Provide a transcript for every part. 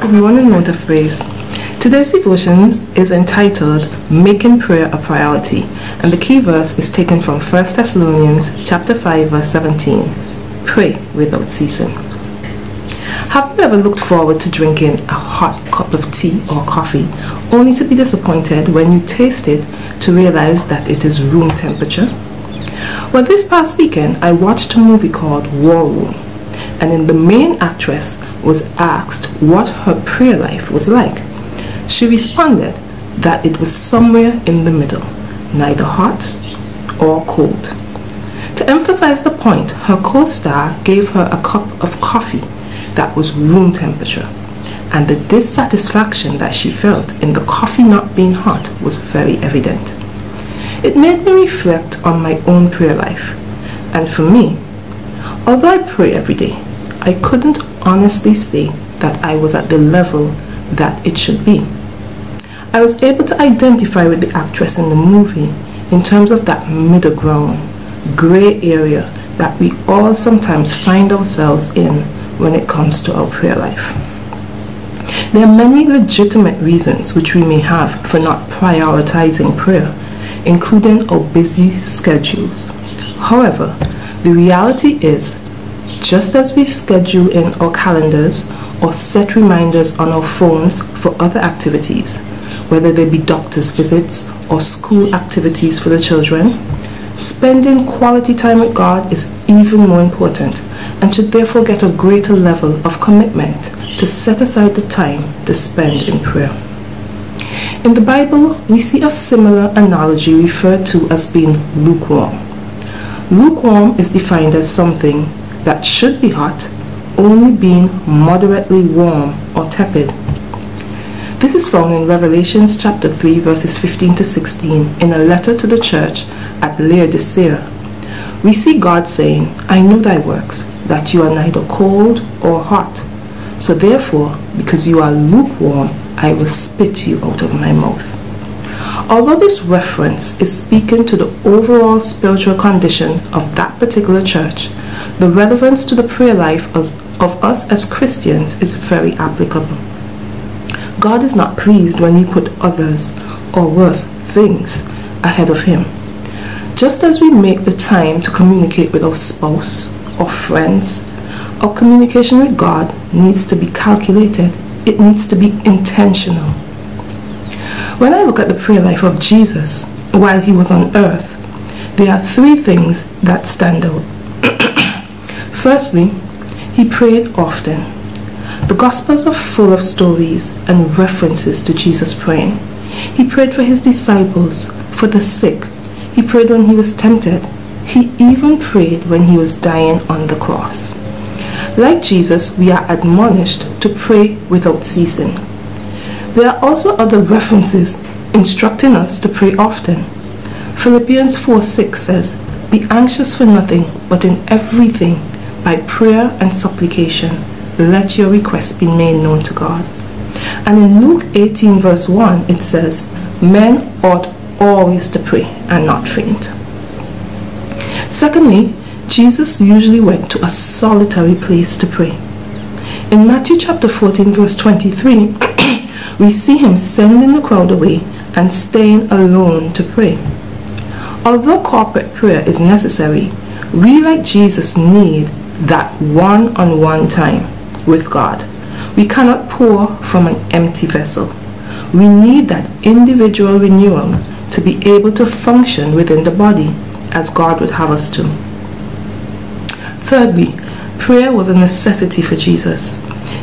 Good morning, mountfpraise. Today's devotion is entitled Making Prayer a Priority, and the key verse is taken from 1 Thessalonians chapter 5 verse 17. Pray without ceasing. Have you ever looked forward to drinking a hot cup of tea or coffee only to be disappointed when you taste it to realize that it is room temperature? Well, this past weekend I watched a movie called War Room, and in the main actress was asked what her prayer life was like. She responded that it was somewhere in the middle, neither hot or cold. To emphasize the point, her co-star gave her a cup of coffee that was room temperature, and the dissatisfaction that she felt in the coffee not being hot was very evident. It made me reflect on my own prayer life, and for me, although I pray every day, I couldn't honestly say that I was at the level that it should be. I was able to identify with the actress in the movie in terms of that middle ground, gray area that we all sometimes find ourselves in when it comes to our prayer life. There are many legitimate reasons which we may have for not prioritizing prayer, including our busy schedules. However, the reality is, just as we schedule in our calendars or set reminders on our phones for other activities, whether they be doctor's visits or school activities for the children, spending quality time with God is even more important and should therefore get a greater level of commitment to set aside the time to spend in prayer. In the Bible, we see a similar analogy referred to as being lukewarm. Lukewarm is defined as something that should be hot, only being moderately warm or tepid. This is found in Revelation chapter 3 verses 15 to 16 in a letter to the church at Laodicea. We see God saying, I know thy works, that you are neither cold or hot. So therefore, because you are lukewarm, I will spit you out of my mouth. Although this reference is speaking to the overall spiritual condition of that particular church, the relevance to the prayer life of us as Christians is very applicable. God is not pleased when we put others, or worse, things, ahead of Him. Just as we make the time to communicate with our spouse or friends, our communication with God needs to be calculated. It needs to be intentional. When I look at the prayer life of Jesus while He was on earth, there are three things that stand out. Firstly, He prayed often. The Gospels are full of stories and references to Jesus praying. He prayed for His disciples, for the sick. He prayed when He was tempted. He even prayed when He was dying on the cross. Like Jesus, we are admonished to pray without ceasing. There are also other references instructing us to pray often. Philippians 4:6 says, Be anxious for nothing, but in everything, by prayer and supplication, let your requests be made known to God. And in Luke 18 verse 1, it says, Men ought always to pray and not faint. Secondly, Jesus usually went to a solitary place to pray. In Matthew chapter 14 verse 23, we see Him sending the crowd away and staying alone to pray. Although corporate prayer is necessary, we like Jesus need that one-on-one time with God. We cannot pour from an empty vessel. We need that individual renewal to be able to function within the body as God would have us to. Thirdly, prayer was a necessity for Jesus.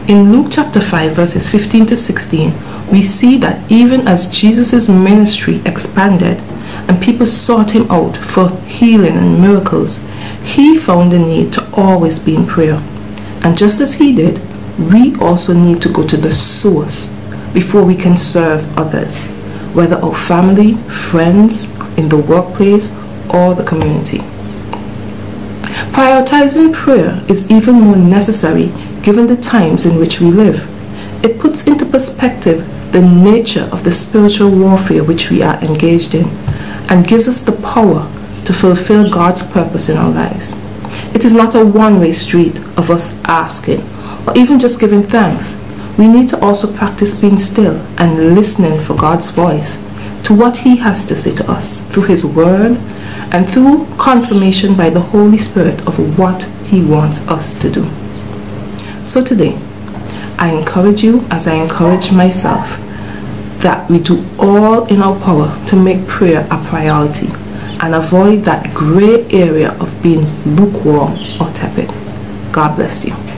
In Luke chapter 5 verses 15 to 16, we see that even as Jesus' ministry expanded and people sought Him out for healing and miracles, He found the need to always be in prayer. And just as He did, we also need to go to the source before we can serve others, whether our family, friends, in the workplace, or the community. Prioritizing prayer is even more necessary given the times in which we live. It puts into perspective the nature of the spiritual warfare which we are engaged in and gives us the power to fulfill God's purpose in our lives. It is not a one-way street of us asking or even just giving thanks. we need to also practice being still and listening for God's voice to what He has to say to us through His Word and through confirmation by the Holy Spirit of what He wants us to do. So today, I encourage you, as I encourage myself, that we do all in our power to make prayer a priority and avoid that gray area of being lukewarm or tepid. God bless you.